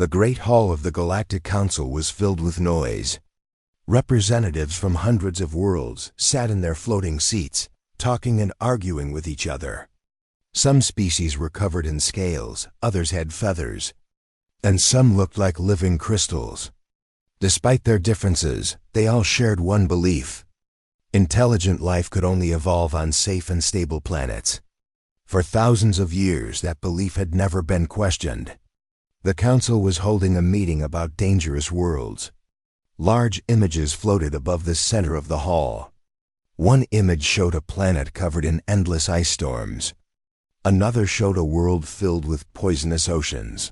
The great hall of the Galactic Council was filled with noise. Representatives from hundreds of worlds sat in their floating seats, talking and arguing with each other. Some species were covered in scales, others had feathers, and some looked like living crystals. Despite their differences, they all shared one belief: intelligent life could only evolve on safe and stable planets. For thousands of years, that belief had never been questioned. The council was holding a meeting about dangerous worlds. Large images floated above the center of the hall. One image showed a planet covered in endless ice storms. Another showed a world filled with poisonous oceans.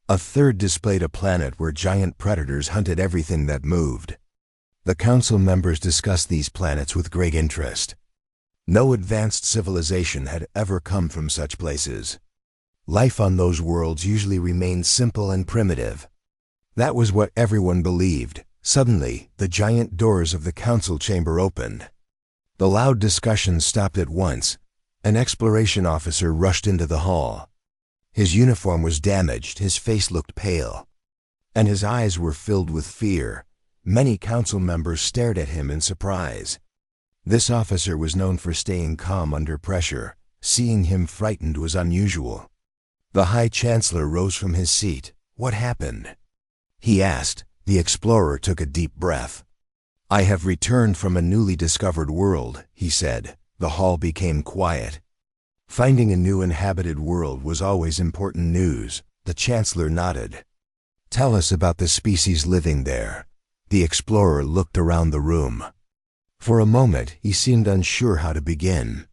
A third displayed a planet where giant predators hunted everything that moved. The council members discussed these planets with great interest. No advanced civilization had ever come from such places. Life on those worlds usually remained simple and primitive. That was what everyone believed. Suddenly, the giant doors of the council chamber opened. The loud discussion stopped at once. An exploration officer rushed into the hall. His uniform was damaged, his face looked pale, and his eyes were filled with fear. Many council members stared at him in surprise. This officer was known for staying calm under pressure. Seeing him frightened was unusual. The High Chancellor rose from his seat. "What happened?" he asked. The explorer took a deep breath. "I have returned from a newly discovered world," he said. The hall became quiet. Finding a new inhabited world was always important news. The Chancellor nodded. "Tell us about the species living there." The explorer looked around the room. For a moment, he seemed unsure how to begin.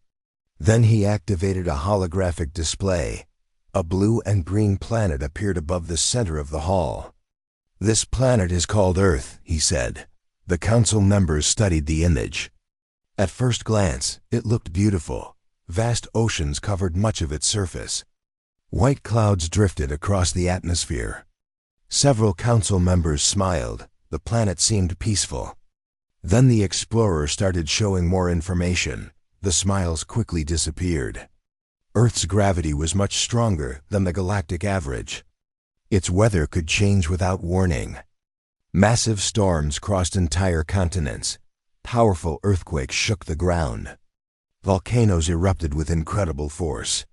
Then he activated a holographic display. A blue and green planet appeared above the center of the hall. "This planet is called Earth," he said. The council members studied the image. At first glance, it looked beautiful. Vast oceans covered much of its surface. White clouds drifted across the atmosphere. Several council members smiled. The planet seemed peaceful. Then the explorer started showing more information. The smiles quickly disappeared. Earth's gravity was much stronger than the galactic average. Its weather could change without warning. Massive storms crossed entire continents. Powerful earthquakes shook the ground. Volcanoes erupted with incredible force.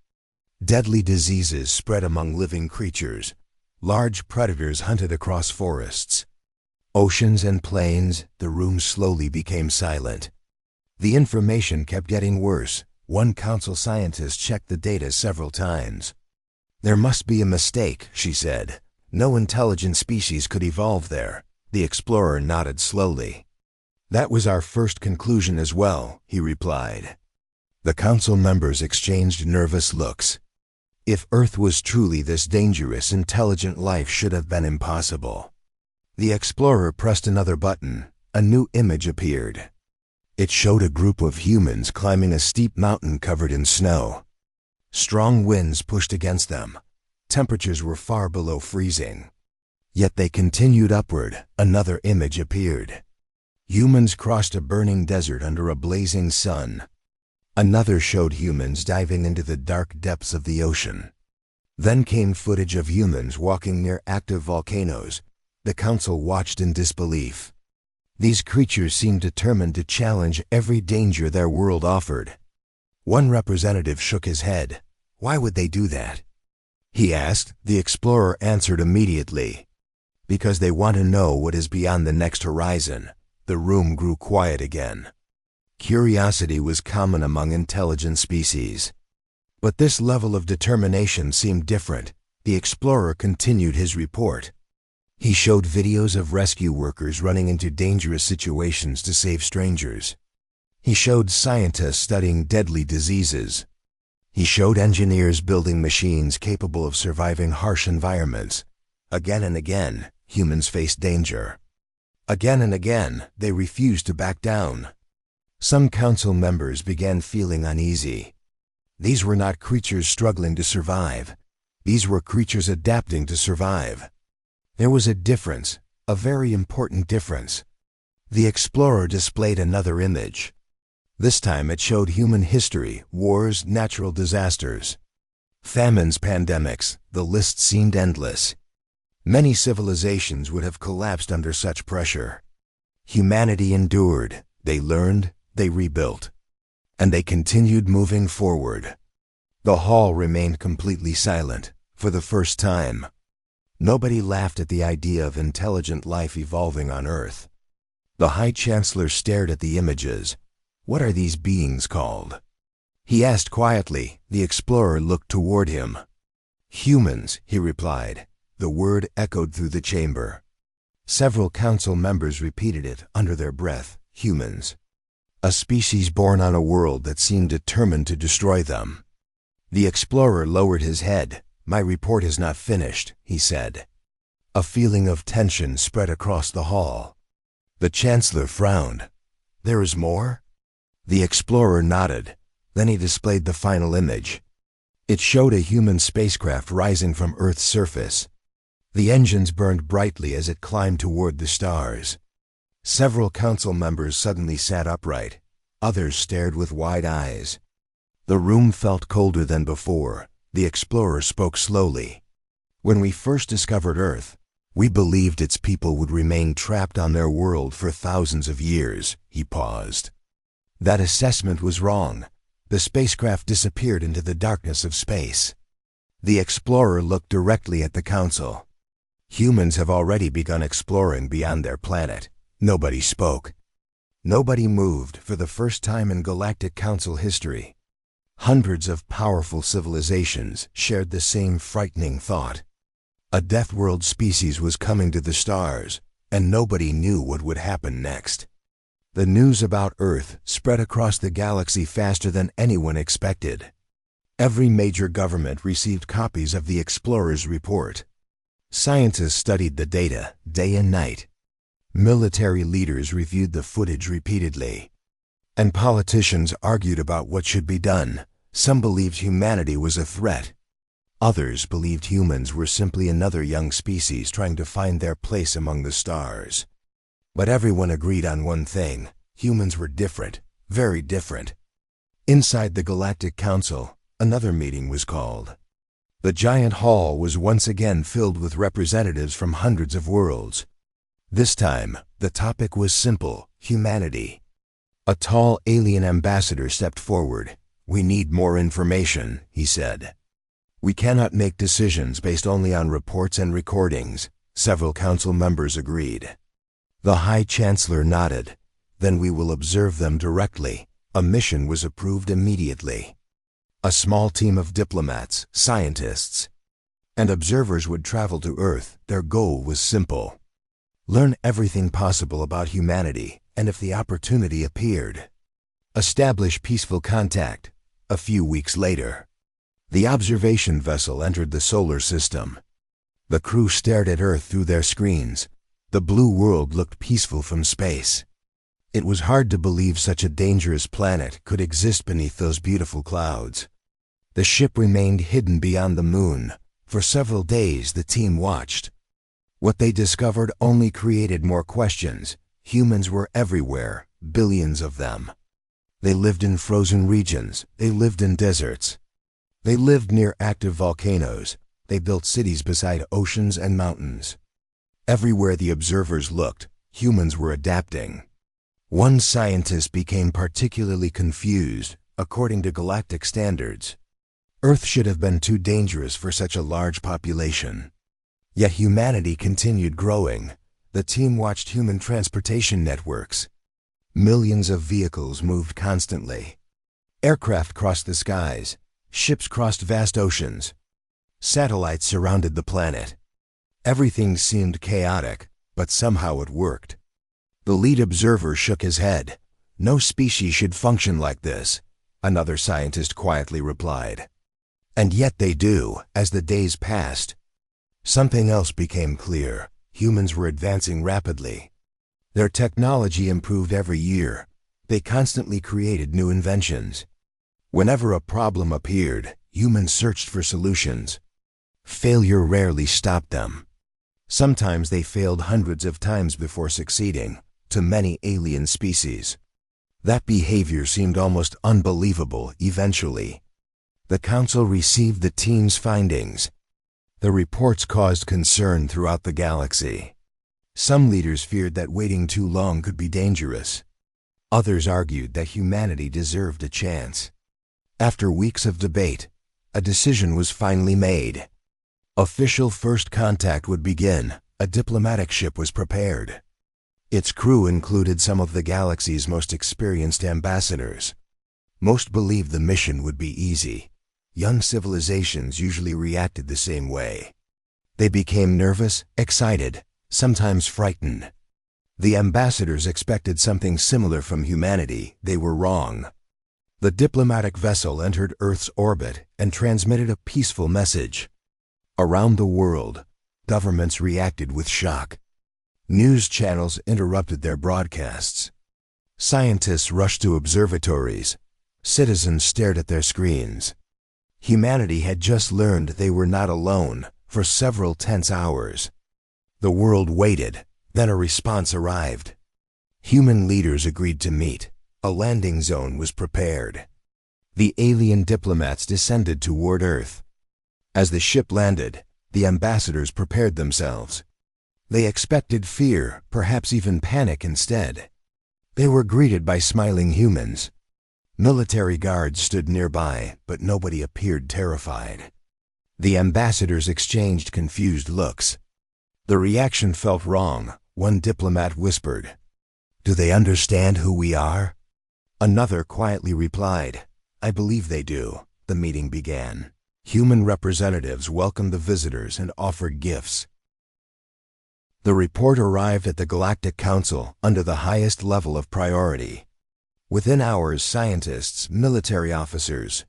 Deadly diseases spread among living creatures. Large predators hunted across forests. Oceans and plains, the room slowly became silent. The information kept getting worse. One council scientist checked the data several times. "There must be a mistake," she said. "No intelligent species could evolve there." The explorer nodded slowly. "That was our first conclusion as well," he replied. The council members exchanged nervous looks. If Earth was truly this dangerous, intelligent life should have been impossible. The explorer pressed another button. A new image appeared. It showed a group of humans climbing a steep mountain covered in snow. Strong winds pushed against them. Temperatures were far below freezing. Yet they continued upward. Another image appeared. Humans crossed a burning desert under a blazing sun. Another showed humans diving into the dark depths of the ocean. Then came footage of humans walking near active volcanoes. The council watched in disbelief. These creatures seemed determined to challenge every danger their world offered. One representative shook his head. "Why would they do that?" he asked. The explorer answered immediately. "Because they want to know what is beyond the next horizon." The room grew quiet again. Curiosity was common among intelligent species. But this level of determination seemed different. The explorer continued his report. He showed videos of rescue workers running into dangerous situations to save strangers. He showed scientists studying deadly diseases. He showed engineers building machines capable of surviving harsh environments. Again and again, humans faced danger. Again and again, they refused to back down. Some council members began feeling uneasy. These were not creatures struggling to survive. These were creatures adapting to survive. There was a difference, a very important difference. The explorer displayed another image. This time it showed human history, wars, natural disasters. Famines, pandemics, the list seemed endless. Many civilizations would have collapsed under such pressure. Humanity endured, they learned, they rebuilt. And they continued moving forward. The hall remained completely silent, for the first time. Nobody laughed at the idea of intelligent life evolving on Earth. The High Chancellor stared at the images. What are these beings called? He asked quietly. The explorer looked toward him. Humans, he replied. The word echoed through the chamber. Several council members repeated it under their breath. Humans. A species born on a world that seemed determined to destroy them. The explorer lowered his head. My report is not finished, he said. A feeling of tension spread across the hall. The Chancellor frowned. There is more? The explorer nodded. Then he displayed the final image. It showed a human spacecraft rising from Earth's surface. The engines burned brightly as it climbed toward the stars. Several council members suddenly sat upright. Others stared with wide eyes. The room felt colder than before. The explorer spoke slowly. When we first discovered Earth, we believed its people would remain trapped on their world for thousands of years. He paused. That assessment was wrong. The spacecraft disappeared into the darkness of space. The explorer looked directly at the council. Humans have already begun exploring beyond their planet. Nobody spoke. Nobody moved for the first time in Galactic Council history. Hundreds of powerful civilizations shared the same frightening thought. A Deathworld species was coming to the stars, and nobody knew what would happen next. The news about Earth spread across the galaxy faster than anyone expected. Every major government received copies of the explorer's report. Scientists studied the data day and night. Military leaders reviewed the footage repeatedly. And politicians argued about what should be done. Some believed humanity was a threat. Others believed humans were simply another young species trying to find their place among the stars. But everyone agreed on one thing. Humans were different, very different. Inside the Galactic Council, another meeting was called. The giant hall was once again filled with representatives from hundreds of worlds. This time, the topic was simple: humanity. A tall alien ambassador stepped forward. We need more information, he said. We cannot make decisions based only on reports and recordings. Several council members agreed. The High Chancellor nodded. Then we will observe them directly. A mission was approved immediately. A small team of diplomats, scientists, and observers would travel to Earth. Their goal was simple: learn everything possible about humanity, and if the opportunity appeared, establish peaceful contact. A few weeks later, the observation vessel entered the solar system. The crew stared at Earth through their screens. The blue world looked peaceful from space. It was hard to believe such a dangerous planet could exist beneath those beautiful clouds. The ship remained hidden beyond the moon. For several days the team watched. What they discovered only created more questions. Humans were everywhere, billions of them. They lived in frozen regions. They lived in deserts. They lived near active volcanoes. They built cities beside oceans and mountains. Everywhere the observers looked, humans were adapting. One scientist became particularly confused. According to galactic standards, Earth should have been too dangerous for such a large population. Yet humanity continued growing. The team watched human transportation networks. Millions of vehicles moved constantly. Aircraft crossed the skies. Ships crossed vast oceans. Satellites surrounded the planet. Everything seemed chaotic, but somehow it worked. The lead observer shook his head. No species should function like this, another scientist quietly replied. And yet they do. As the days passed, something else became clear. Humans were advancing rapidly. Their technology improved every year. They constantly created new inventions. Whenever a problem appeared, humans searched for solutions. Failure rarely stopped them. Sometimes they failed hundreds of times before succeeding. To many alien species, that behavior seemed almost unbelievable. Eventually, the council received the team's findings. The reports caused concern throughout the galaxy. Some leaders feared that waiting too long could be dangerous. Others argued that humanity deserved a chance. After weeks of debate, a decision was finally made. Official first contact would begin. A diplomatic ship was prepared. Its crew included some of the galaxy's most experienced ambassadors. Most believed the mission would be easy. Young civilizations usually reacted the same way. They became nervous, excited, sometimes frightened. The ambassadors expected something similar from humanity. They were wrong. The diplomatic vessel entered Earth's orbit and transmitted a peaceful message. Around the world, governments reacted with shock. News channels interrupted their broadcasts. Scientists rushed to observatories. Citizens stared at their screens. Humanity had just learned they were not alone for several tense hours. The world waited, then a response arrived. Human leaders agreed to meet. A landing zone was prepared. The alien diplomats descended toward Earth. As the ship landed, the ambassadors prepared themselves. They expected fear, perhaps even panic instead. They were greeted by smiling humans. Military guards stood nearby, but nobody appeared terrified. The ambassadors exchanged confused looks. The reaction felt wrong. One diplomat whispered, "Do they understand who we are?" Another quietly replied, "I believe they do." The meeting began. Human representatives welcomed the visitors and offered gifts. The report arrived at the Galactic Council under the highest level of priority. Within hours, scientists, military officers,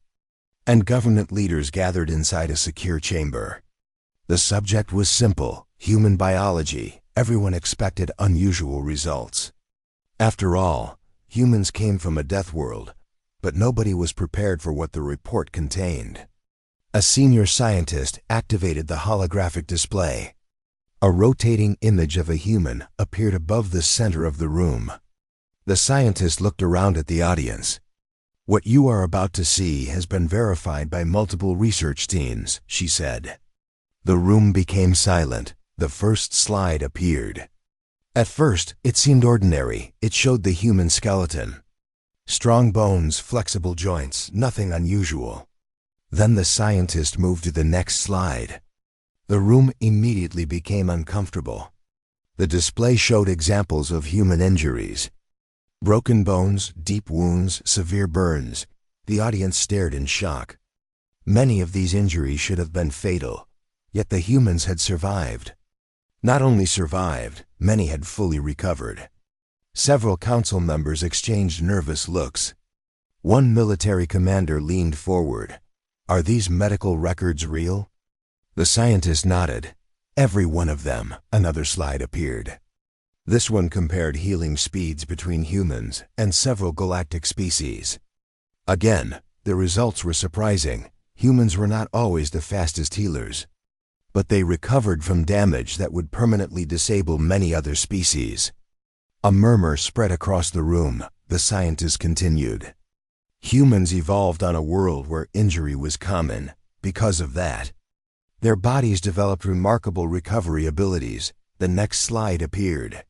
and government leaders gathered inside a secure chamber. The subject was simple: human biology. Everyone expected unusual results. After all, humans came from a death world, but nobody was prepared for what the report contained. A senior scientist activated the holographic display. A rotating image of a human appeared above the center of the room. The scientist looked around at the audience. "What you are about to see has been verified by multiple research teams," she said. The room became silent. The first slide appeared. At first, it seemed ordinary. It showed the human skeleton. Strong bones, flexible joints, nothing unusual. Then the scientist moved to the next slide. The room immediately became uncomfortable. The display showed examples of human injuries. Broken bones, deep wounds, severe burns. The audience stared in shock. Many of these injuries should have been fatal, yet the humans had survived. Not only survived, many had fully recovered. Several council members exchanged nervous looks. One military commander leaned forward. "Are these medical records real?" The scientist nodded. "Every one of them." Another slide appeared. This one compared healing speeds between humans and several galactic species. Again, the results were surprising. Humans were not always the fastest healers, but they recovered from damage that would permanently disable many other species. A murmur spread across the room. The scientist continued. Humans evolved on a world where injury was common. Because of that, their bodies developed remarkable recovery abilities. The next slide appeared.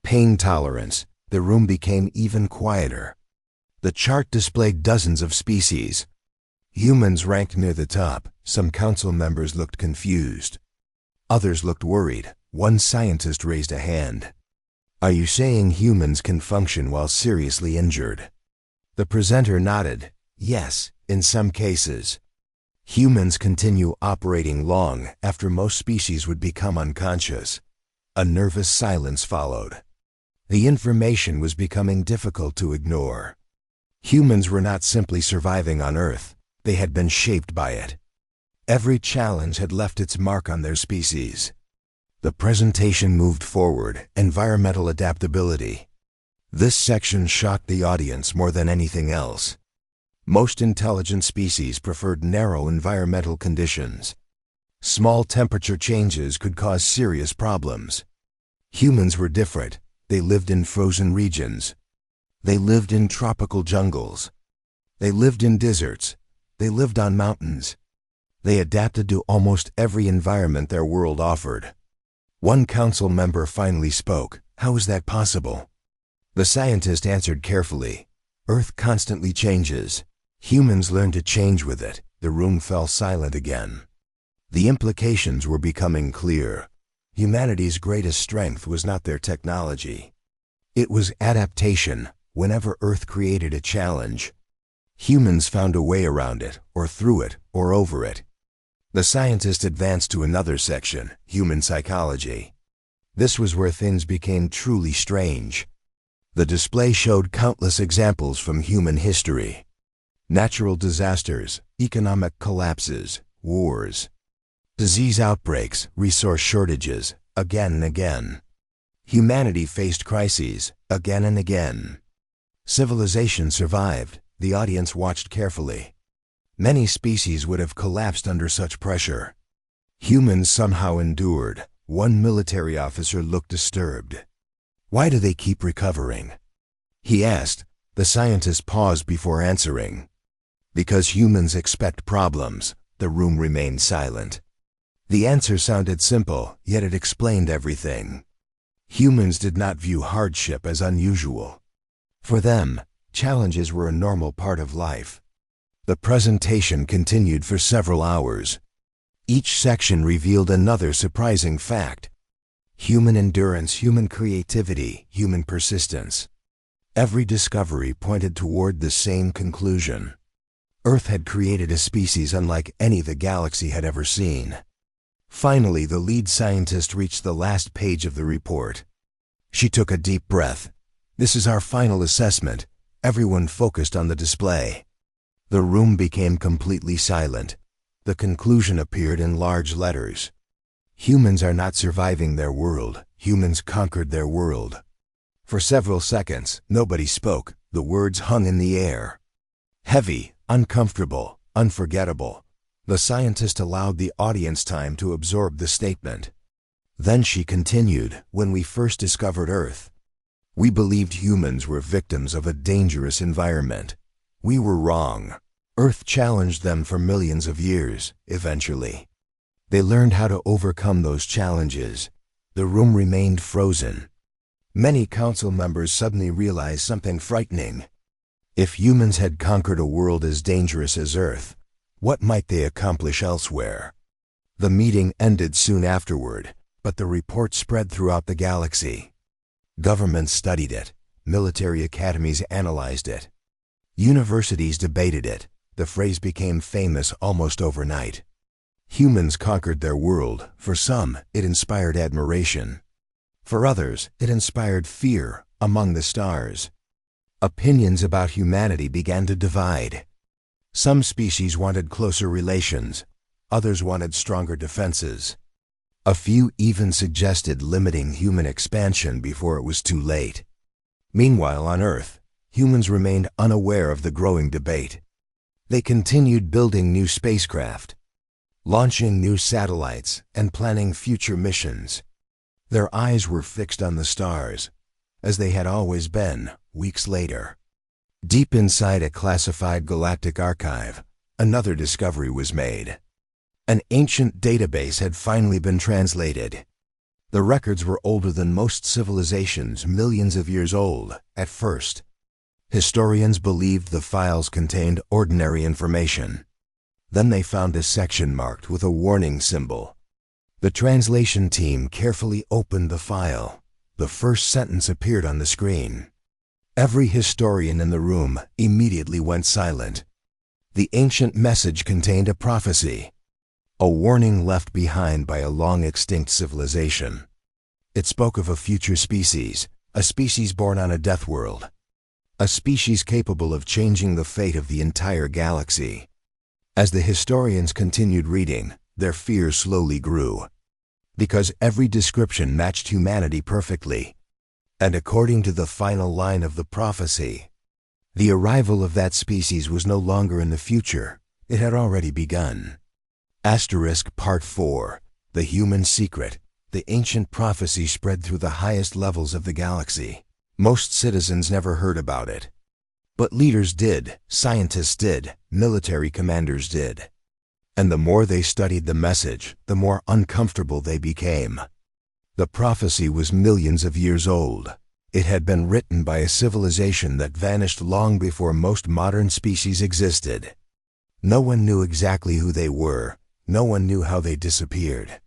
Pain tolerance. The room became even quieter. The chart displayed dozens of species. Humans ranked near the top. Some council members looked confused. Others looked worried. One scientist raised a hand. "Are you saying humans can function while seriously injured?" The presenter nodded. "Yes, in some cases. Humans continue operating long after most species would become unconscious." A nervous silence followed. The information was becoming difficult to ignore. Humans were not simply surviving on Earth. They had been shaped by it. Every challenge had left its mark on their species. The presentation moved forward. Environmental adaptability. This section shocked the audience more than anything else. Most intelligent species preferred narrow environmental conditions. Small temperature changes could cause serious problems. Humans were different. They lived in frozen regions. They lived in tropical jungles. They lived in deserts. They lived on mountains. They adapted to almost every environment their world offered. One council member finally spoke. How is that possible? The scientist answered carefully. Earth constantly changes. Humans learn to change with it. The room fell silent again. The implications were becoming clear. Humanity's greatest strength was not their technology. It was adaptation. Whenever Earth created a challenge, humans found a way around it, or through it, or over it. The scientist advanced to another section, human psychology. This was where things became truly strange. The display showed countless examples from human history. Natural disasters, economic collapses, wars, disease outbreaks, resource shortages, again and again. Humanity faced crises, again and again. Civilization survived. The audience watched carefully. Many species would have collapsed under such pressure. Humans somehow endured. One military officer looked disturbed. Why do they keep recovering? He asked. The scientist paused before answering. Because humans expect problems. The room remained silent. The answer sounded simple, yet it explained everything. Humans did not view hardship as unusual. For them, challenges were a normal part of life. The presentation continued for several hours. Each section revealed another surprising fact. Human endurance, human creativity, human persistence. Every discovery pointed toward the same conclusion. Earth had created a species unlike any the galaxy had ever seen. Finally, the lead scientist reached the last page of the report. She took a deep breath. This is our final assessment. Everyone focused on the display. The room became completely silent. The conclusion appeared in large letters. Humans are not surviving their world. Humans conquered their world. For several seconds, nobody spoke. The words hung in the air. Heavy, uncomfortable, unforgettable. The scientist allowed the audience time to absorb the statement. Then she continued, when we first discovered Earth, we believed humans were victims of a dangerous environment. We were wrong. Earth challenged them for millions of years, eventually. They learned how to overcome those challenges. The room remained frozen. Many council members suddenly realized something frightening. If humans had conquered a world as dangerous as Earth, what might they accomplish elsewhere? The meeting ended soon afterward, but the report spread throughout the galaxy. Governments studied it. Military academies analyzed it. Universities debated it. The phrase became famous almost overnight. Humans conquered their world. For some, it inspired admiration. For others, it inspired fear among the stars. Opinions about humanity began to divide. Some species wanted closer relations. Others wanted stronger defenses. A few even suggested limiting human expansion before it was too late. Meanwhile, on Earth, humans remained unaware of the growing debate. They continued building new spacecraft, launching new satellites, and planning future missions. Their eyes were fixed on the stars, as they had always been. Weeks later, deep inside a classified galactic archive, another discovery was made. An ancient database had finally been translated. The records were older than most civilizations, millions of years old. At first, historians believed the files contained ordinary information. Then they found a section marked with a warning symbol. The translation team carefully opened the file. The first sentence appeared on the screen. Every historian in the room immediately went silent. The ancient message contained a prophecy. A warning left behind by a long-extinct civilization. It spoke of a future species, a species born on a deathworld, a species capable of changing the fate of the entire galaxy. As the historians continued reading, their fears slowly grew. Because every description matched humanity perfectly. And according to the final line of the prophecy, the arrival of that species was no longer in the future, it had already begun. Part 4. The Human Secret. The ancient prophecy spread through the highest levels of the galaxy. Most citizens never heard about it. But leaders did, scientists did, military commanders did. And the more they studied the message, the more uncomfortable they became. The prophecy was millions of years old. It had been written by a civilization that vanished long before most modern species existed. No one knew exactly who they were. No one knew how they disappeared.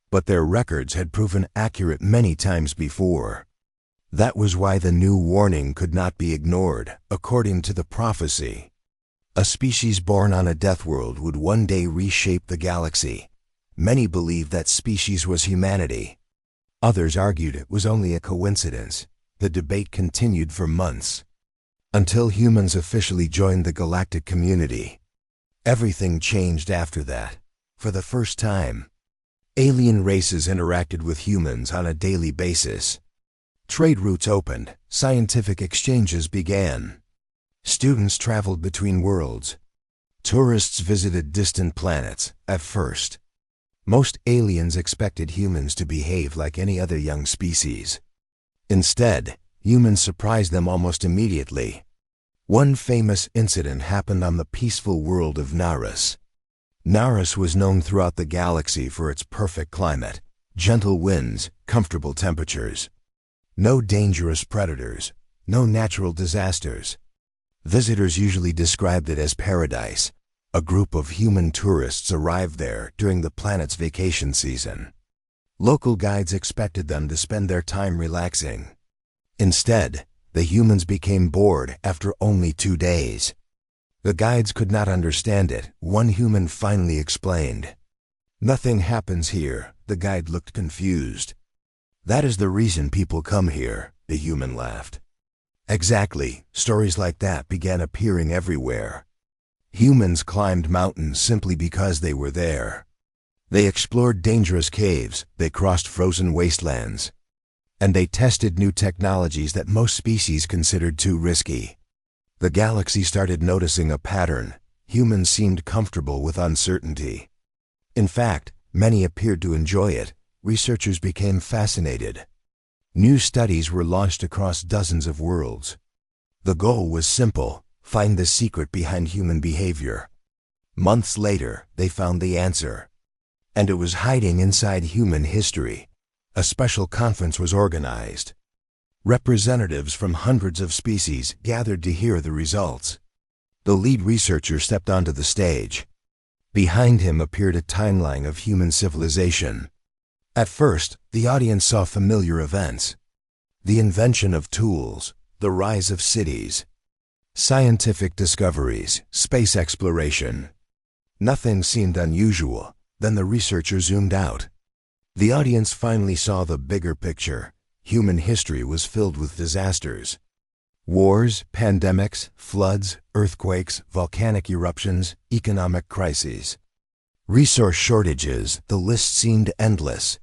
But their records had proven accurate many times before. That was why the new warning could not be ignored, according to the prophecy. A species born on a deathworld would one day reshape the galaxy. Many believed that species was humanity. Others argued it was only a coincidence. The debate continued for months, until humans officially joined the galactic community. Everything changed after that. For the first time, alien races interacted with humans on a daily basis. Trade routes opened, scientific exchanges began. Students traveled between worlds. Tourists visited distant planets. At first, most aliens expected humans to behave like any other young species. Instead, humans surprised them almost immediately. One famous incident happened on the peaceful world of Narration. Narration was known throughout the galaxy for its perfect climate, gentle winds, comfortable temperatures. No dangerous predators, no natural disasters. Visitors usually described it as paradise. A group of human tourists arrived there during the planet's vacation season. Local guides expected them to spend their time relaxing. Instead, the humans became bored after only 2 days. The guides could not understand it. One human finally explained. "Nothing happens here." The guide looked confused. "That is the reason people come here," the human laughed. Exactly. Stories like that began appearing everywhere. Humans climbed mountains simply because they were there. They explored dangerous caves, they crossed frozen wastelands, and they tested new technologies that most species considered too risky. The galaxy started noticing a pattern. Humans seemed comfortable with uncertainty. In fact, many appeared to enjoy it. Researchers became fascinated. New studies were launched across dozens of worlds. The goal was simple: find the secret behind human behavior. Months later, they found the answer. And it was hiding inside human history. A special conference was organized. Representatives from hundreds of species gathered to hear the results. The lead researcher stepped onto the stage. Behind him appeared a timeline of human civilization. At first, the audience saw familiar events: the invention of tools, the rise of cities, scientific discoveries, space exploration. Nothing seemed unusual. Then the researcher zoomed out. The audience finally saw the bigger picture. Human history was filled with disasters. Wars, pandemics, floods, earthquakes, volcanic eruptions, economic crises. Resource shortages, the list seemed endless.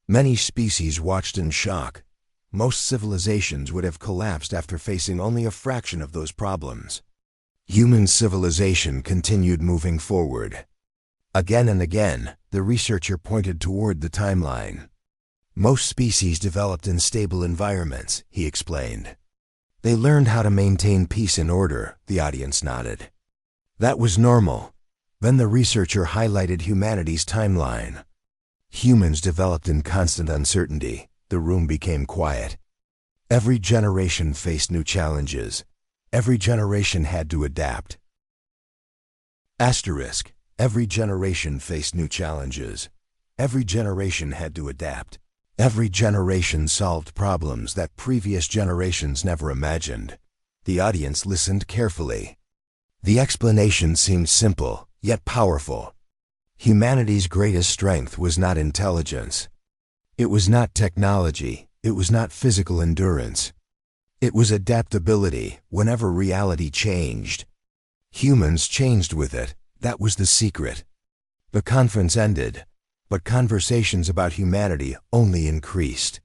Many species watched in shock. Most civilizations would have collapsed after facing only a fraction of those problems. Human civilization continued moving forward. Again and again, the researcher pointed toward the timeline. Most species developed in stable environments, he explained. They learned how to maintain peace and order, the audience nodded. That was normal. Then the researcher highlighted humanity's timeline. Humans developed in constant uncertainty. The room became quiet. Every generation faced new challenges. Every generation had to adapt. Asterisk. Every generation faced new challenges. Every generation had to adapt. Every generation solved problems that previous generations never imagined. The audience listened carefully. The explanation seemed simple, yet powerful. Humanity's greatest strength was not intelligence. It was not technology. It was not physical endurance. It was adaptability whenever reality changed. Humans changed with it. That was the secret. The conference ended, but conversations about humanity only increased.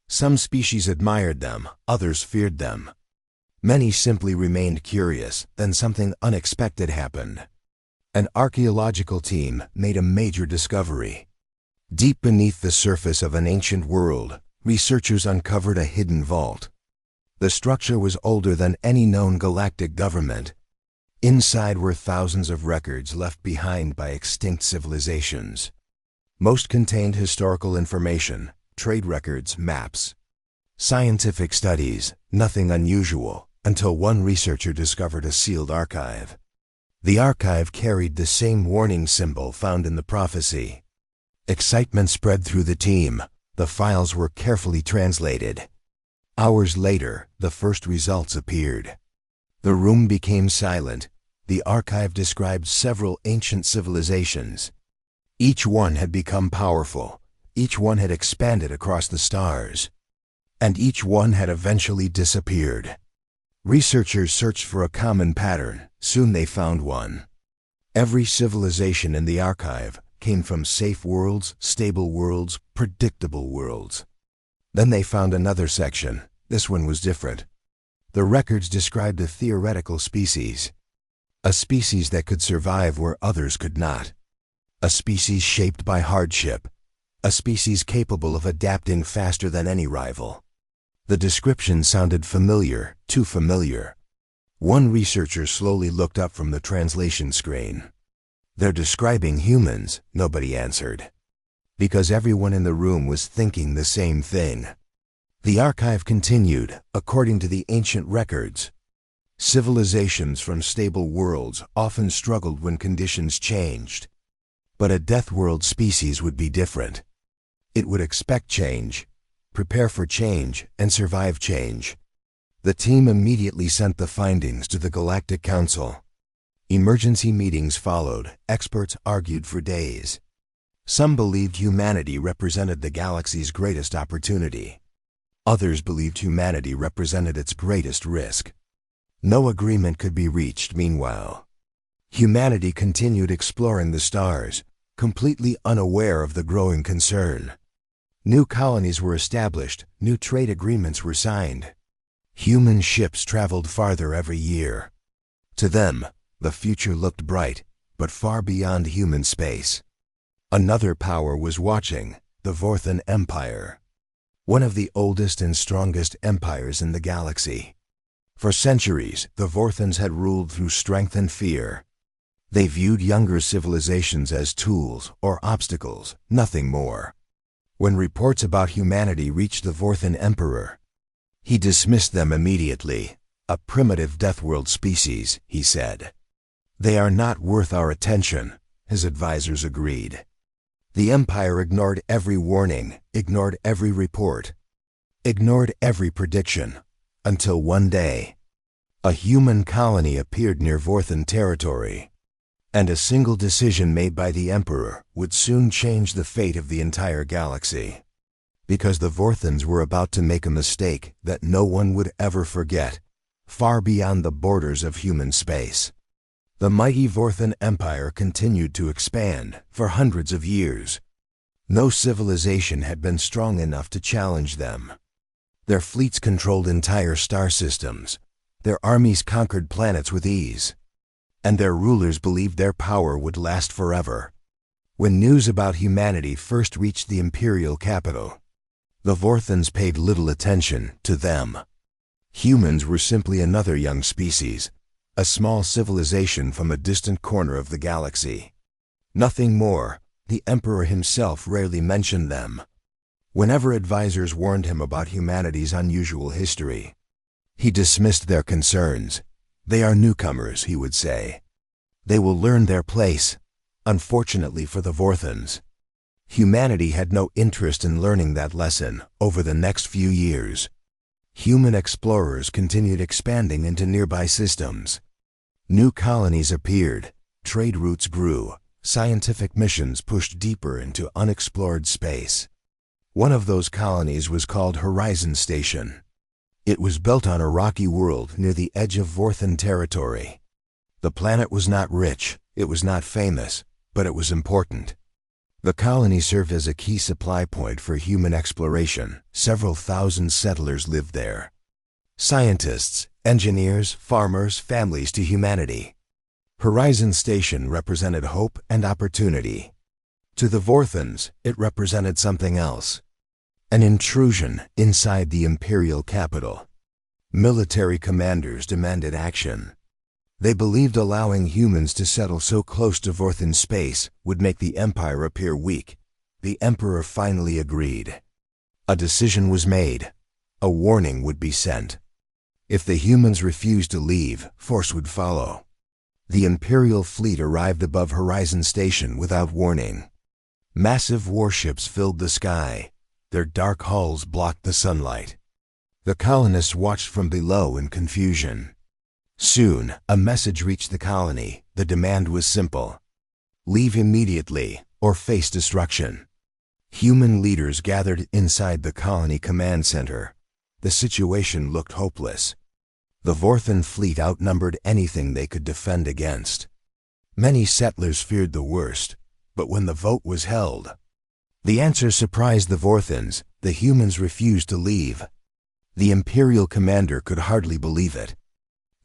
Some species admired them, others feared them. Many simply remained curious. Then something unexpected happened. An archaeological team made a major discovery. Deep beneath the surface of an ancient world, researchers uncovered a hidden vault. The structure was older than any known galactic government. Inside were thousands of records left behind by extinct civilizations. Most contained historical information, trade records, maps. Scientific studies, nothing unusual, until one researcher discovered a sealed archive. The archive carried the same warning symbol found in the prophecy. Excitement spread through the team. The files were carefully translated. Hours later, the first results appeared. The room became silent. The archive described several ancient civilizations. Each one had become powerful. Each one had expanded across the stars. And each one had eventually disappeared. Researchers searched for a common pattern. Soon they found one. Every civilization in the archive came from safe worlds, stable worlds, predictable worlds. Then they found another section. This one was different. The records described a theoretical species. A species that could survive where others could not. A species shaped by hardship. A species capable of adapting faster than any rival. The description sounded familiar, too familiar. One researcher slowly looked up from the translation screen. "They're describing humans," nobody answered. Because everyone in the room was thinking the same thing. The archive continued, according to the ancient records. Civilizations from stable worlds often struggled when conditions changed. But a Deathworld species would be different. It would expect change, prepare for change, and survive change. The team immediately sent the findings to the Galactic Council. Emergency meetings followed. Experts argued for days. Some believed humanity represented the galaxy's greatest opportunity. Others believed humanity represented its greatest risk. No agreement could be reached meanwhile. Humanity continued exploring the stars, completely unaware of the growing concern. New colonies were established, new trade agreements were signed. Human ships traveled farther every year. To them, the future looked bright, but far beyond human space. Another power was watching, the Voran Empire. One of the oldest and strongest empires in the galaxy. For centuries, the Vorthans had ruled through strength and fear. They viewed younger civilizations as tools or obstacles, nothing more. When reports about humanity reached the Vorthan Emperor, he dismissed them immediately. "A primitive Deathworld species," he said. "They are not worth our attention," his advisors agreed. The Empire ignored every warning, ignored every report, ignored every prediction, until one day, a human colony appeared near Vorthan territory, and a single decision made by the Emperor would soon change the fate of the entire galaxy. Because the Vorthans were about to make a mistake that no one would ever forget, far beyond the borders of human space. The mighty Vorthan Empire continued to expand for hundreds of years. No civilization had been strong enough to challenge them. Their fleets controlled entire star systems. Their armies conquered planets with ease. And their rulers believed their power would last forever. When news about humanity first reached the imperial capital, the Vorthans paid little attention to them. Humans were simply another young species, a small civilization from a distant corner of the galaxy. Nothing more. The Emperor himself rarely mentioned them. Whenever advisors warned him about humanity's unusual history, he dismissed their concerns. "They are newcomers," he would say. "They will learn their place." Unfortunately for the Vorthans, humanity had no interest in learning that lesson. Over the next few years, human explorers continued expanding into nearby systems. New colonies appeared, trade routes grew, scientific missions pushed deeper into unexplored space. One of those colonies was called Horizon Station. It was built on a rocky world near the edge of Vorthan territory. The planet was not rich, it was not famous, but it was important. The colony served as a key supply point for human exploration. Several thousand settlers lived there. Scientists, engineers, farmers, families to humanity. Horizon Station represented hope and opportunity. To the Vorthans, it represented something else. An intrusion inside the imperial capital. Military commanders demanded action. They believed allowing humans to settle so close to Vorthan space would make the Empire appear weak. The Emperor finally agreed. A decision was made. A warning would be sent. If the humans refused to leave, force would follow. The Imperial fleet arrived above Horizon Station without warning. Massive warships filled the sky. Their dark hulls blocked the sunlight. The colonists watched from below in confusion. Soon, a message reached the colony. The demand was simple. Leave immediately, or face destruction. Human leaders gathered inside the colony command center. The situation looked hopeless. The Vorthan fleet outnumbered anything they could defend against. Many settlers feared the worst, but when the vote was held, the answer surprised the Vorthans. The humans refused to leave. The Imperial commander could hardly believe it.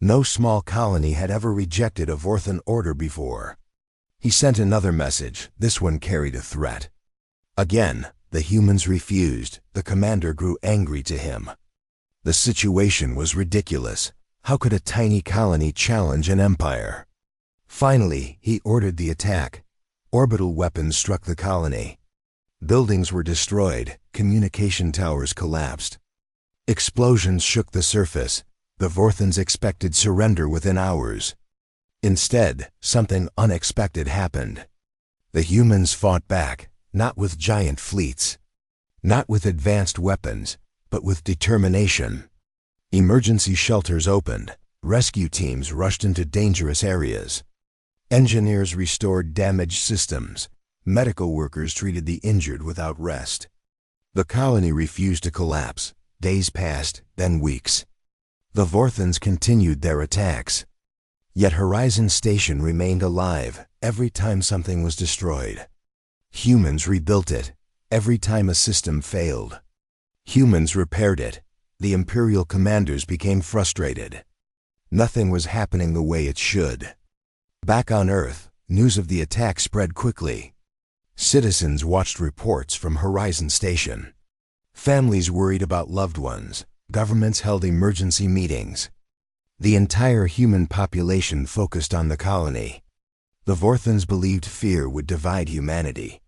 No small colony had ever rejected a Vorthan order before. He sent another message. This one carried a threat. Again, the humans refused. The commander grew angry to him. The situation was ridiculous. How could a tiny colony challenge an empire? Finally, he ordered the attack. Orbital weapons struck the colony. Buildings were destroyed. Communication towers collapsed. Explosions shook the surface. The Vorthans expected surrender within hours. Instead, something unexpected happened. The humans fought back, not with giant fleets, not with advanced weapons, but with determination. Emergency shelters opened. Rescue teams rushed into dangerous areas. Engineers restored damaged systems. Medical workers treated the injured without rest. The colony refused to collapse. Days passed, then weeks. The Vorthans continued their attacks. Yet Horizon Station remained alive every time something was destroyed. Humans rebuilt it every time a system failed. Humans repaired it. The Imperial commanders became frustrated. Nothing was happening the way it should. Back on Earth, news of the attack spread quickly. Citizens watched reports from Horizon Station. Families worried about loved ones. Governments held emergency meetings. The entire human population focused on the colony. The Vorthans believed fear would divide humanity.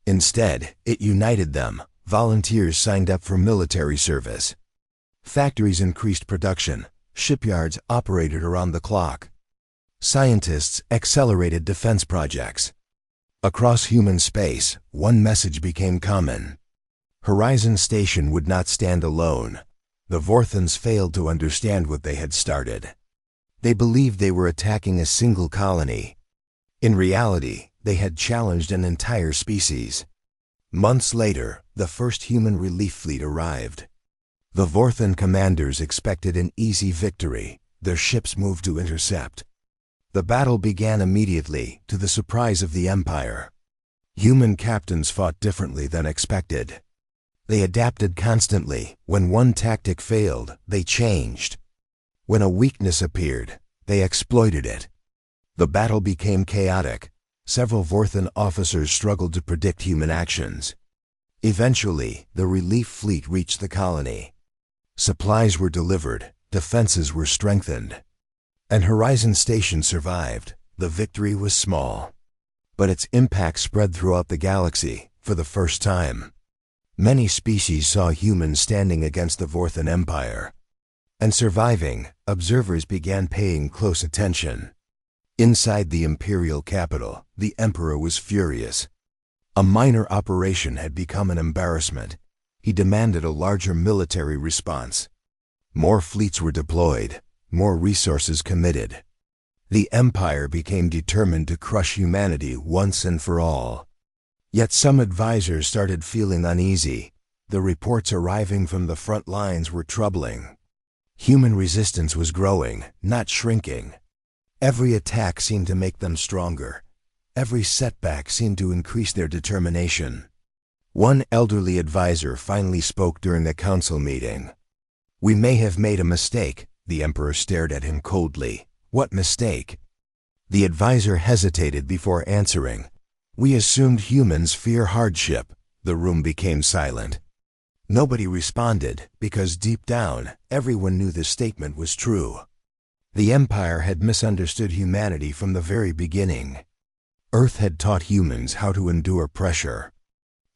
Instead, it united them. Volunteers signed up for military service. Factories increased production. Shipyards operated around the clock. Scientists accelerated defense projects. Across human space, one message became common. Horizon Station would not stand alone. The Vorthans failed to understand what they had started. They believed they were attacking a single colony. In reality, they had challenged an entire species. Months later, the first human relief fleet arrived. The Vorthan commanders expected an easy victory. Their ships moved to intercept. The battle began immediately, to the surprise of the Empire. Human captains fought differently than expected. They adapted constantly. When one tactic failed, they changed. When a weakness appeared, they exploited it. The battle became chaotic. Several Vorthan officers struggled to predict human actions. Eventually, the relief fleet reached the colony. Supplies were delivered, defenses were strengthened, and Horizon Station survived. The victory was small, but its impact spread throughout the galaxy. For the first time, many species saw humans standing against the Vorthan Empire. And surviving, observers began paying close attention. Inside the Imperial capital, the Emperor was furious. A minor operation had become an embarrassment. He demanded a larger military response. More fleets were deployed, more resources committed. The Empire became determined to crush humanity once and for all. Yet some advisors started feeling uneasy. The reports arriving from the front lines were troubling. Human resistance was growing, not shrinking. Every attack seemed to make them stronger. Every setback seemed to increase their determination. One elderly advisor finally spoke during the council meeting. "We may have made a mistake." The Emperor stared at him coldly. "What mistake?" The advisor hesitated before answering. "We assumed humans fear hardship." The room became silent. Nobody responded, because deep down, everyone knew the statement was true. The Empire had misunderstood humanity from the very beginning. Earth had taught humans how to endure pressure,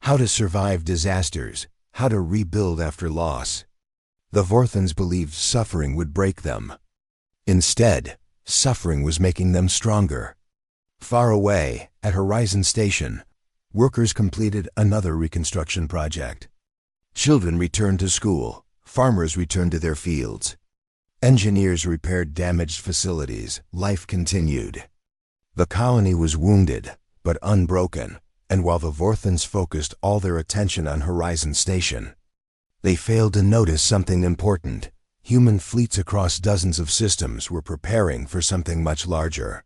how to survive disasters, how to rebuild after loss. The Vorthans believed suffering would break them. Instead, suffering was making them stronger. Far away, at Horizon Station, workers completed another reconstruction project. Children returned to school, farmers returned to their fields. Engineers repaired damaged facilities, life continued. The colony was wounded, but unbroken, and while the Vorthans focused all their attention on Horizon Station, they failed to notice something important. Human fleets across dozens of systems were preparing for something much larger.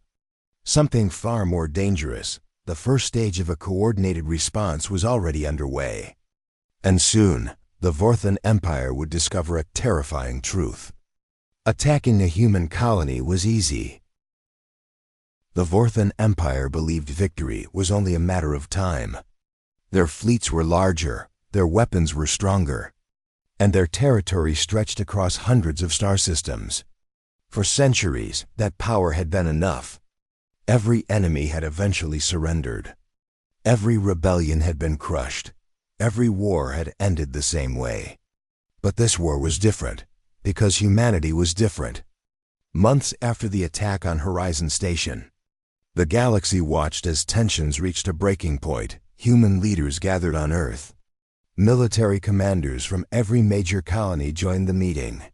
Something far more dangerous. The first stage of a coordinated response was already underway. And soon, the Vorthan Empire would discover a terrifying truth. Attacking a human colony was easy. The Vorthan Empire believed victory was only a matter of time. Their fleets were larger, their weapons were stronger, and their territory stretched across hundreds of star systems. For centuries, that power had been enough. Every enemy had eventually surrendered. Every rebellion had been crushed. Every war had ended the same way. But this war was different, because humanity was different. Months after the attack on Horizon Station, the galaxy watched as tensions reached a breaking point. Human leaders gathered on Earth. Military commanders from every major colony joined the meeting.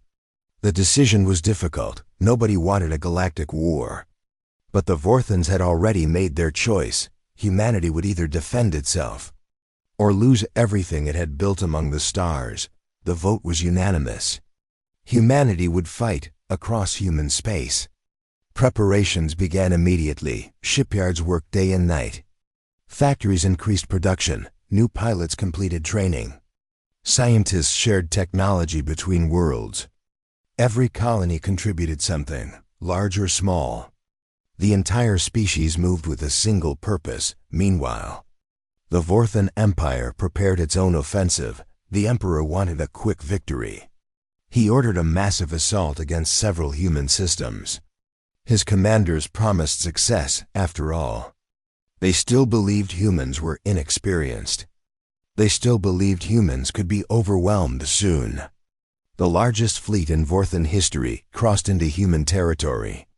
The decision was difficult. Nobody wanted a galactic war. But the Vorthans had already made their choice. Humanity would either defend itself or lose everything it had built among the stars. The vote was unanimous. Humanity would fight across human space. Preparations began immediately. Shipyards worked day and night. Factories increased production. New pilots completed training. Scientists shared technology between worlds. Every colony contributed something, large or small. The entire species moved with a single purpose. Meanwhile, the Vorthan Empire prepared its own offensive. The Emperor wanted a quick victory. He ordered a massive assault against several human systems. His commanders promised success, after all. They still believed humans were inexperienced. They still believed humans could be overwhelmed soon. The largest fleet in Vorthan history crossed into human territory.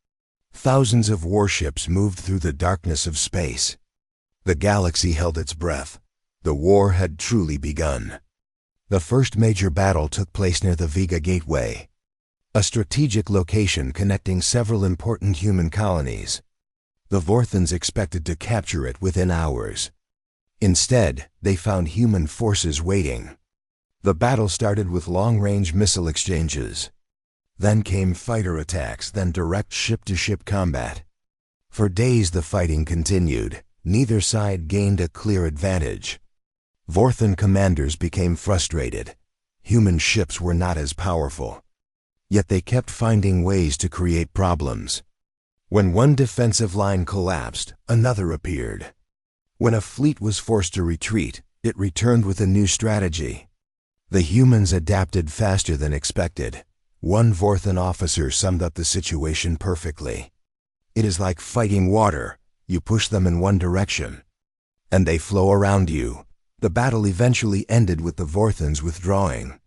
Thousands of warships moved through the darkness of space. The galaxy held its breath. The war had truly begun. The first major battle took place near the Vega Gateway, a strategic location connecting several important human colonies. The Vorthans expected to capture it within hours. Instead, they found human forces waiting. The battle started with long-range missile exchanges. Then came fighter attacks, then direct ship-to-ship combat. For days the fighting continued. Neither side gained a clear advantage. Vorthan commanders became frustrated. Human ships were not as powerful. Yet they kept finding ways to create problems. When one defensive line collapsed, another appeared. When a fleet was forced to retreat, it returned with a new strategy. The humans adapted faster than expected. One Vorthan officer summed up the situation perfectly. It is like fighting water. You push them in one direction, and they flow around you. The battle eventually ended with the Vorthans withdrawing.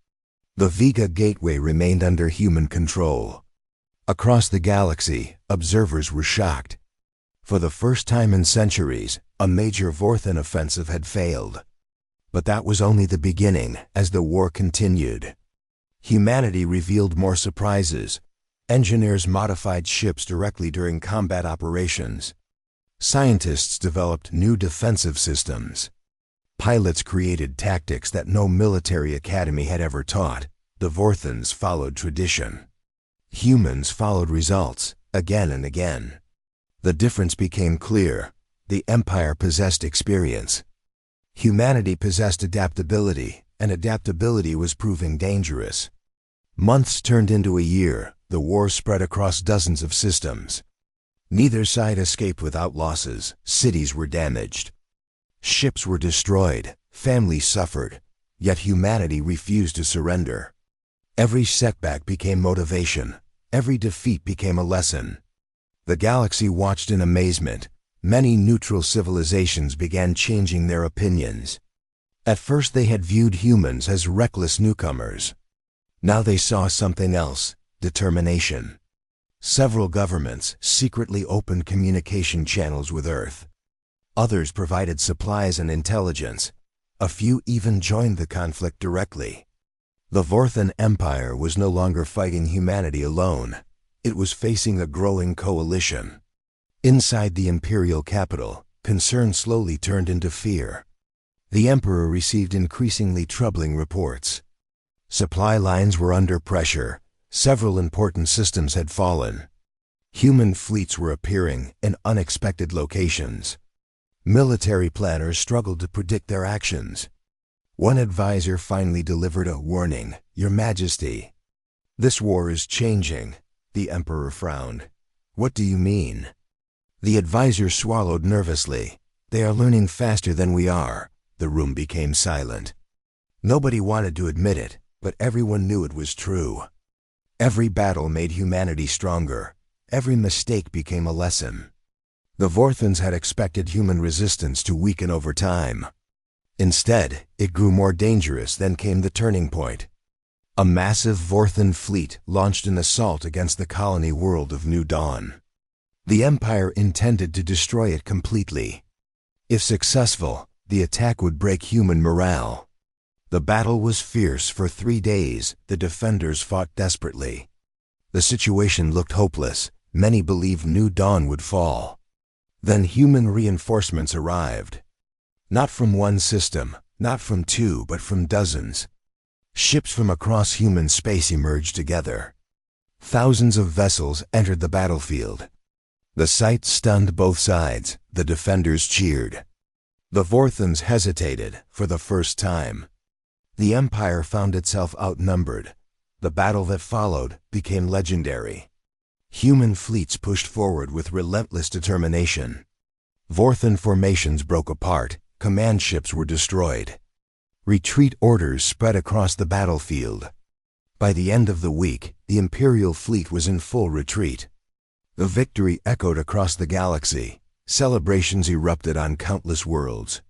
The Vega Gateway remained under human control. Across the galaxy, observers were shocked. For the first time in centuries, a major Vorthan offensive had failed. But that was only the beginning. As the war continued, humanity revealed more surprises. Engineers modified ships directly during combat operations. Scientists developed new defensive systems. Pilots created tactics that no military academy had ever taught. The Vorthans followed tradition. Humans followed results, again and again. The difference became clear. The Empire possessed experience. Humanity possessed adaptability, and adaptability was proving dangerous. Months turned into a year. The war spread across dozens of systems. Neither side escaped without losses. Cities were damaged. Ships were destroyed. Families suffered. Yet humanity refused to surrender. Every setback became motivation. Every defeat became a lesson. The galaxy watched in amazement. Many neutral civilizations began changing their opinions. At first they had viewed humans as reckless newcomers. Now they saw something else: determination. Several governments secretly opened communication channels with Earth. Others provided supplies and intelligence. A few even joined the conflict directly. The Vorthan Empire was no longer fighting humanity alone. It was facing a growing coalition. Inside the imperial capital, concern slowly turned into fear. The Emperor received increasingly troubling reports. Supply lines were under pressure. Several important systems had fallen. Human fleets were appearing in unexpected locations. Military planners struggled to predict their actions. One advisor finally delivered a warning: "Your Majesty, this war is changing." The Emperor frowned. "What do you mean?" The advisor swallowed nervously. "They are learning faster than we are." The room became silent. Nobody wanted to admit it, but everyone knew it was true. Every battle made humanity stronger. Every mistake became a lesson. The Vorthans had expected human resistance to weaken over time. Instead, it grew more dangerous. Then came the turning point. A massive Vorthan fleet launched an assault against the colony world of New Dawn. The Empire intended to destroy it completely. If successful, the attack would break human morale. The battle was fierce. For 3 days, the defenders fought desperately. The situation looked hopeless. Many believed New Dawn would fall. Then human reinforcements arrived. Not from one system, not from two, but from dozens. Ships from across human space emerged together. Thousands of vessels entered the battlefield. The sight stunned both sides. The defenders cheered. The Vorthans hesitated for the first time. The Empire found itself outnumbered. The battle that followed became legendary. Human fleets pushed forward with relentless determination. Vorthan formations broke apart. Command ships were destroyed. Retreat orders spread across the battlefield. By the end of the week, the Imperial fleet was in full retreat. The victory echoed across the galaxy. Celebrations erupted on countless worlds.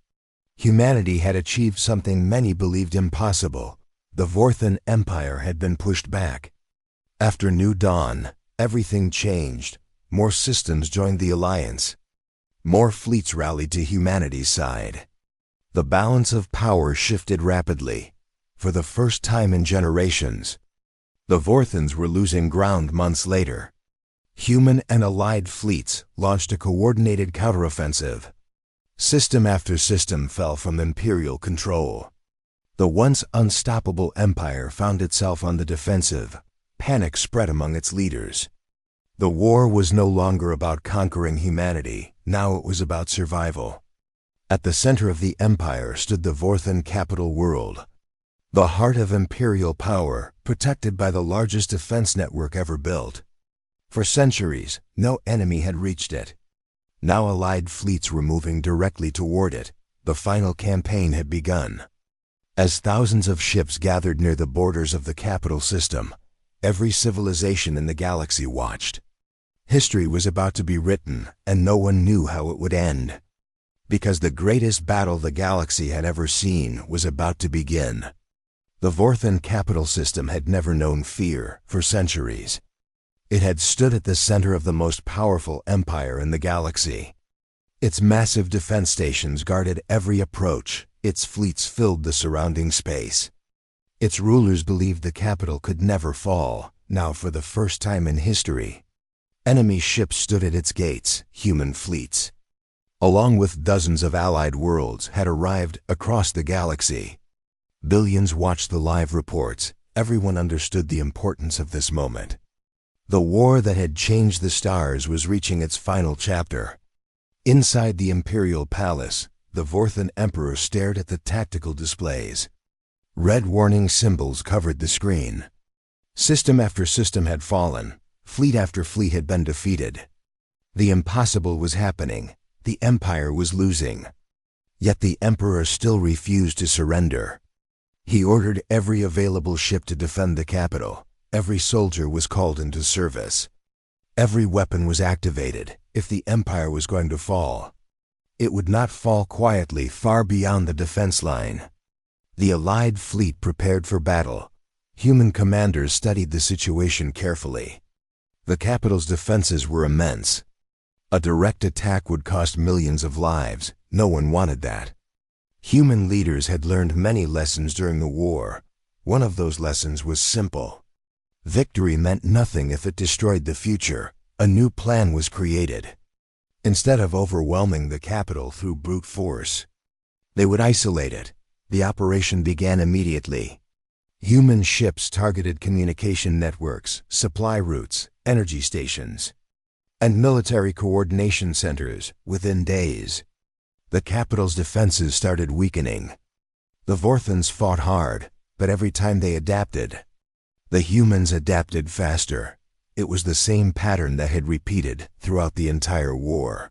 Humanity had achieved something many believed impossible. The Vorthan Empire had been pushed back. After New Dawn, everything changed. More systems joined the Alliance. More fleets rallied to humanity's side. The balance of power shifted rapidly. For the first time in generations, the Vorthans were losing ground months later. Human and allied fleets launched a coordinated counteroffensive. System after system fell from Imperial control. The once unstoppable empire found itself on the defensive. Panic spread among its leaders. The war was no longer about conquering humanity. Now it was about survival. At the center of the empire stood the Vorthan capital world. The heart of imperial power, protected by the largest defense network ever built. For centuries, no enemy had reached it. Now allied fleets were moving directly toward it. The final campaign had begun. As thousands of ships gathered near the borders of the capital system, every civilization in the galaxy watched. History was about to be written, and no one knew how it would end. Because the greatest battle the galaxy had ever seen was about to begin. The Vorthan capital system had never known fear for centuries. It had stood at the center of the most powerful empire in the galaxy. Its massive defense stations guarded every approach. Its fleets filled the surrounding space. Its rulers believed the capital could never fall. Now, for the first time in history, enemy ships stood at its gates. Human fleets, along with dozens of allied worlds, had arrived across the galaxy. Billions watched the live reports. Everyone understood the importance of this moment. The war that had changed the stars was reaching its final chapter. Inside the Imperial Palace, the Vorthan Emperor stared at the tactical displays. Red warning symbols covered the screen. System after system had fallen. Fleet after fleet had been defeated. The impossible was happening. The Empire was losing. Yet the Emperor still refused to surrender. He ordered every available ship to defend the capital. Every soldier was called into service. Every weapon was activated. If the Empire was going to fall, it would not fall quietly far beyond the defense line. The Allied fleet prepared for battle. Human commanders studied the situation carefully. The capital's defenses were immense. A direct attack would cost millions of lives. No one wanted that. Human leaders had learned many lessons during the war. One of those lessons was simple. Victory meant nothing if it destroyed the future. A new plan was created. Instead of overwhelming the capital through brute force, they would isolate it. The operation began immediately. Human ships targeted communication networks, supply routes, energy stations, and military coordination centers within days. The capital's defenses started weakening. The Vorthans fought hard, but every time they adapted, the humans adapted faster. It was the same pattern that had repeated throughout the entire war.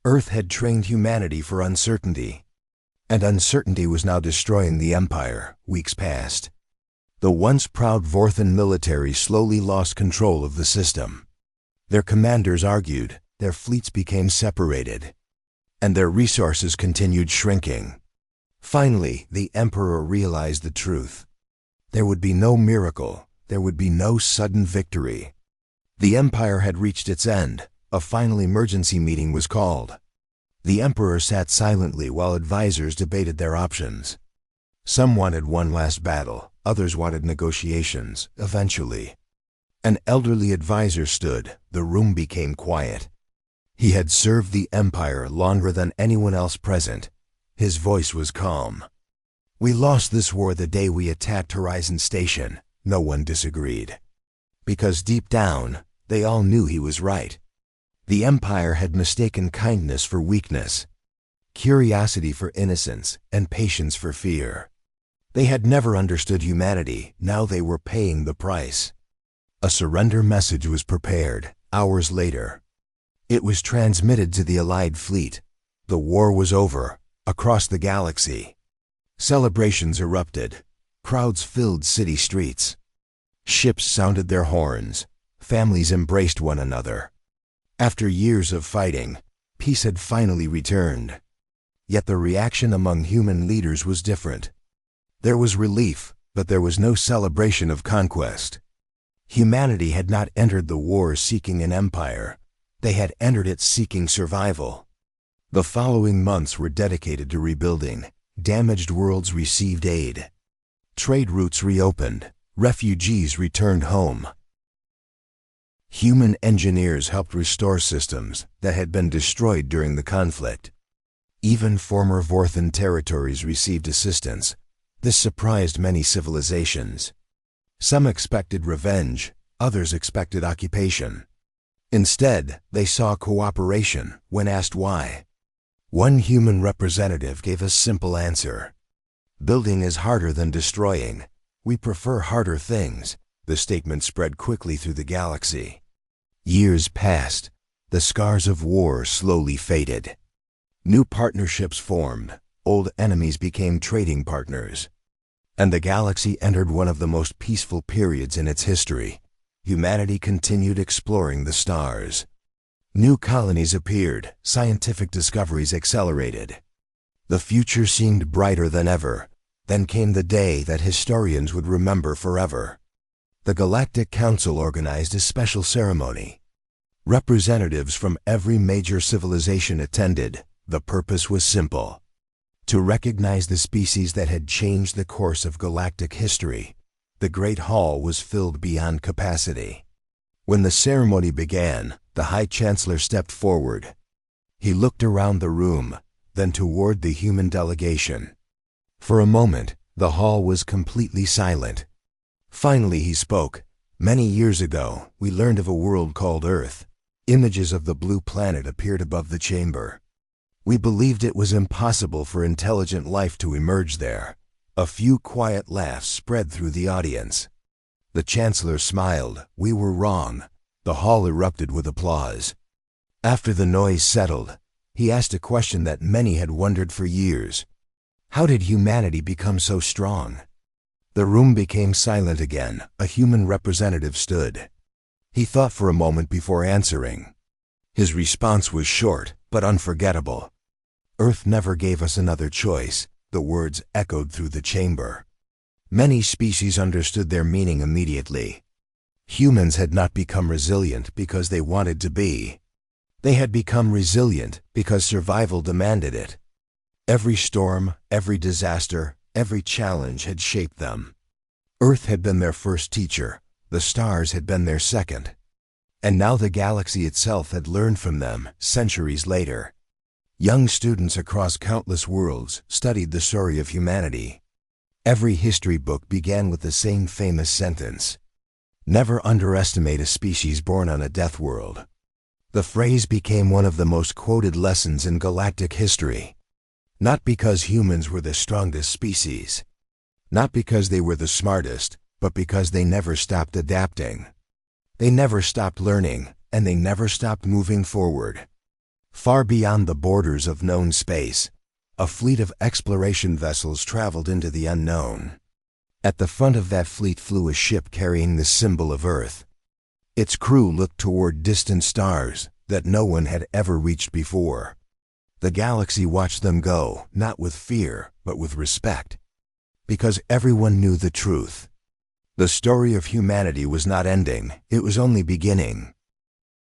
Earth had trained humanity for uncertainty, and uncertainty was now destroying the Empire. Weeks passed. The once proud Vorthan military slowly lost control of the system. Their commanders argued, their fleets became separated, and their resources continued shrinking. Finally, the Emperor realized the truth. There would be no miracle. There would be no sudden victory. The Empire had reached its end. A final emergency meeting was called. The Emperor sat silently while advisors debated their options. Some wanted one last battle. Others wanted negotiations. Eventually, an elderly advisor stood. The room became quiet. He had served the Empire longer than anyone else present. His voice was calm. "We lost this war the day we attacked Horizon Station." No one disagreed, because deep down, they all knew he was right. The Empire had mistaken kindness for weakness, curiosity for innocence, and patience for fear. They had never understood humanity. Now they were paying the price. A surrender message was prepared. Hours later, it was transmitted to the Allied fleet. The war was over. Across the galaxy, celebrations erupted. Crowds filled city streets. Ships sounded their horns. Families embraced one another. After years of fighting, peace had finally returned. Yet the reaction among human leaders was different. There was relief, but there was no celebration of conquest. Humanity had not entered the war seeking an empire. They had entered it seeking survival. The following months were dedicated to rebuilding. Damaged worlds received aid. Trade routes reopened. Refugees returned home. Human engineers helped restore systems that had been destroyed during the conflict. Even former Vorthan territories received assistance. This surprised many civilizations. Some expected revenge, others expected occupation. Instead, they saw cooperation when asked why. One human representative gave a simple answer. "Building is harder than destroying. We prefer harder things." The statement spread quickly through the galaxy. Years passed. The scars of war slowly faded. New partnerships formed. Old enemies became trading partners. And the galaxy entered one of the most peaceful periods in its history. Humanity continued exploring the stars. New colonies appeared. Scientific discoveries accelerated. The future seemed brighter than ever. Then came the day that historians would remember forever. The Galactic Council organized a special ceremony. Representatives from every major civilization attended. The purpose was simple: to recognize the species that had changed the course of galactic history. The Great Hall was filled beyond capacity. When the ceremony began, the High Chancellor stepped forward. He looked around the room, then toward the human delegation. For a moment, the hall was completely silent. Finally he spoke. "Many years ago, we learned of a world called Earth. Images of the blue planet appeared above the chamber. We believed it was impossible for intelligent life to emerge there." A few quiet laughs spread through the audience. The Chancellor smiled. "We were wrong." The hall erupted with applause. After the noise settled, he asked a question that many had wondered for years. How did humanity become so strong? The room became silent again. A human representative stood. He thought for a moment before answering. His response was short, but unforgettable. "Earth never gave us another choice," the words echoed through the chamber. Many species understood their meaning immediately. Humans had not become resilient because they wanted to be. They had become resilient because survival demanded it. Every storm, every disaster, every challenge had shaped them. Earth had been their first teacher, the stars had been their second. And now the galaxy itself had learned from them, centuries later. Young students across countless worlds studied the story of humanity. Every history book began with the same famous sentence: "Never underestimate a species born on a death world." The phrase became one of the most quoted lessons in galactic history. Not because humans were the strongest species. Not because they were the smartest, but because they never stopped adapting. They never stopped learning, and they never stopped moving forward. Far beyond the borders of known space, a fleet of exploration vessels traveled into the unknown. At the front of that fleet flew a ship carrying the symbol of Earth. Its crew looked toward distant stars that no one had ever reached before. The galaxy watched them go, not with fear, but with respect. Because everyone knew the truth. The story of humanity was not ending, it was only beginning.